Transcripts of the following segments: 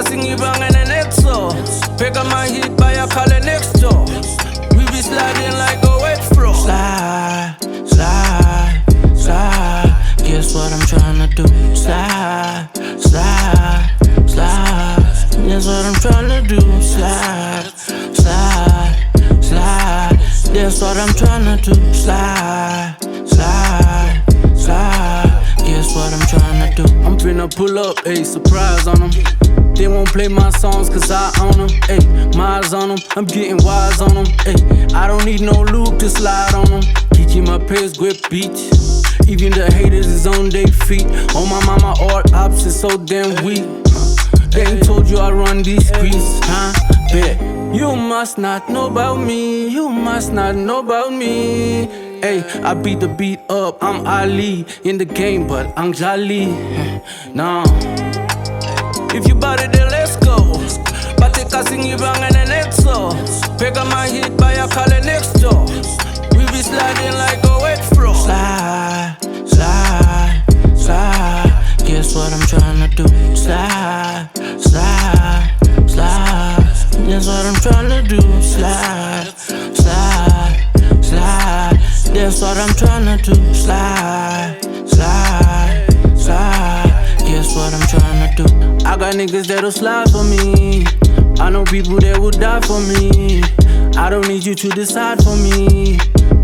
singibanga next door. Pick up my heat by a color next door. We be sliding like a wet floor. Slide, slide, slide. Guess what I'm tryna do? Slide, slide, slide. Guess what I'm tryna do? Slide, slide, slide. That's what I'm tryna do. Slide, slide, slide. Guess what I'm tryna do? I'm finna pull up, ayy, surprise on them. They won't play my songs cause I own them, ayy. My eyes on them, I'm getting wise on them, ayy. I don't need no lube to slide on them. Keep my pace grip beat. Even the haters is on their feet. On my mama, all ops is so damn weak. They ain't told you I run these streets, huh? Bet. You must not know about me. You must not know about me. Hey, I beat the beat up. I'm Ali in the game, but I'm jolly. Nah. If you bought it, then let's go. Bate kasingibanga and next door. Pick up my heat by a color next door. We be sliding like a wet floor. Slide, slide, slide. Guess what I'm tryna do? Slide, slide, slide. Guess what I'm tryna do? Slide, slide, slide. That's what I'm tryna do. Slide, slide, slide. Guess what I'm tryna do? I got niggas that'll slide for me. I know people that will die for me. I don't need you to decide for me.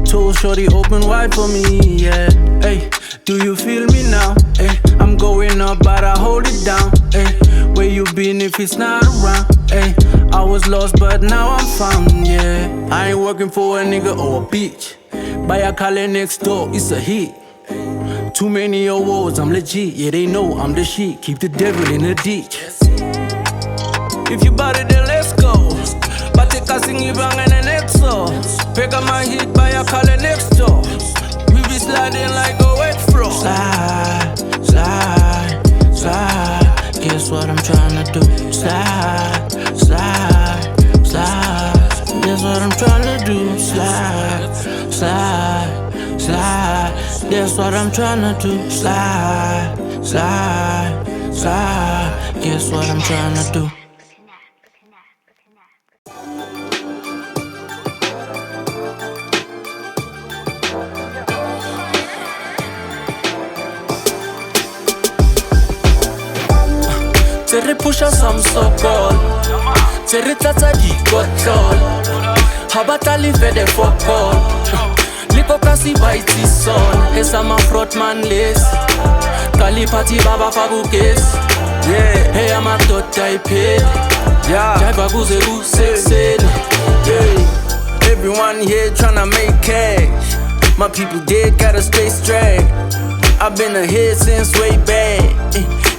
Told shorty open wide for me, yeah. Hey, do you feel me now? Hey, I'm going up, but I hold it down. Hey, where you been if it's not around? Hey, I was lost, but now I'm found, yeah. I ain't working for a nigga or a bitch. Buy a collar next door, it's a hit. Too many awards, I'm legit. Yeah, they know I'm the shit. Keep the devil in the ditch. If you bought it, then let's go. Bate kasingibanga and next door. Pick up my heat by a color next door. We be sliding like a wet floor. Slide, slide, slide. Guess what I'm tryna do? Slide, slide, slide. Guess what I'm tryna do? Slide, slide, slide. That's what I'm tryna do. Slide, slide, slide. Guess what I'm tryna do? Tere pusha some so-called. Tere tata di kotlol. Habatali fede fokol. Liko kasi baiti son. Esa ma frotman les. Kali pati baba fagukes. Yeah, hey ama tota ipe. Yeah, jaiba guze sexen. Yeah, everyone here tryna make cash. My people dead, gotta stay straight. I've been ahead since way back.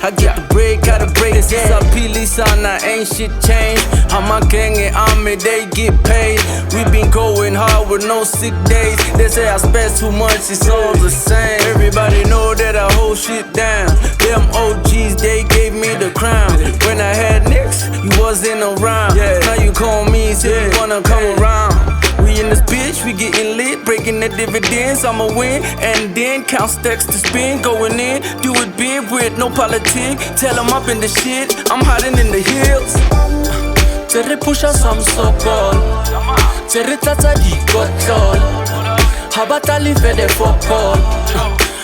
I get the break, gotta break this. It's a pili sana, ain't shit changed. I'm a gang and army, they get paid. We been going hard with no sick days. They say I spend too much, it's all the same. Everybody know that I hold shit down. Them OGs, they gave me the crown. When I had nicks, you wasn't around. Now you call me, say you wanna come around. We in this bitch, we getting lit, breaking the dividends. I'ma win, and then count stacks to spin. Going in, do it big with no politic. Tell them up in the shit, I'm hiding in the hills. Tere pusha some so-called. Tere tata di kotlol. Habatali fede fokol.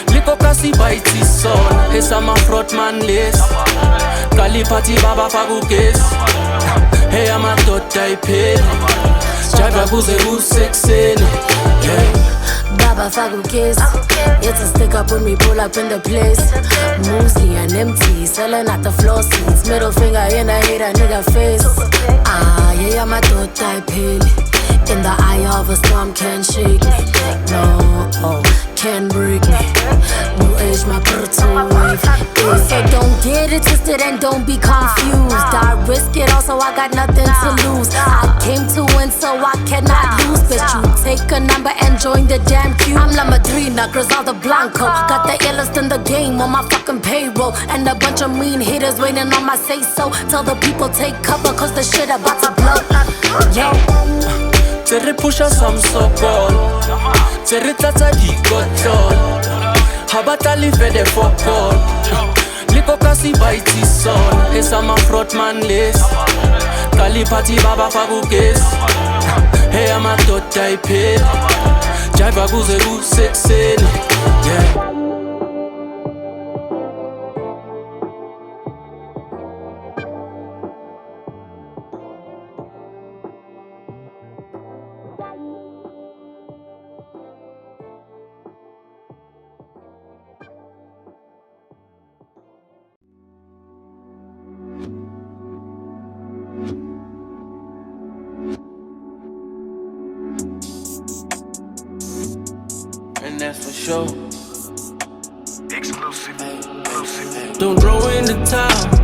Liko kasi baiti son. Esa ma frotman les. Kali pati baba fagukes. Hey ama tota ipe. Jaiba guze sexen. Baba fagukes. It's a stick up when we pull up in the place. Moosey and empty, selling at the floor seats. Middle finger in a hater nigga face. Ah, yeah, my tota pale. In the eye of a storm, can't shake me. No, can't break me. New age, my brutal wave. So don't get it twisted and don't be confused. I risk it all, so I got nothing to lose. I came to win, so I cannot lose. Bet you take a number and join the damn queue. I'm La Madrina, Griselda Blanco. Got the illest in the game on my fucking payroll. And a bunch of mean haters waiting on my say-so. Tell the people take cover, cause the shit about to blow. Yo. Tere pusha some so-called. Tere tata di kotlol. Habatali fede fokol. niko kasi baiti sol. Esa ma frotman les. Kali party baba fagukes. Hey ama tot Dapain. Jive kuze kusexeni. Yeah. And that's for sure. Exclusive. Don't throw in the towel.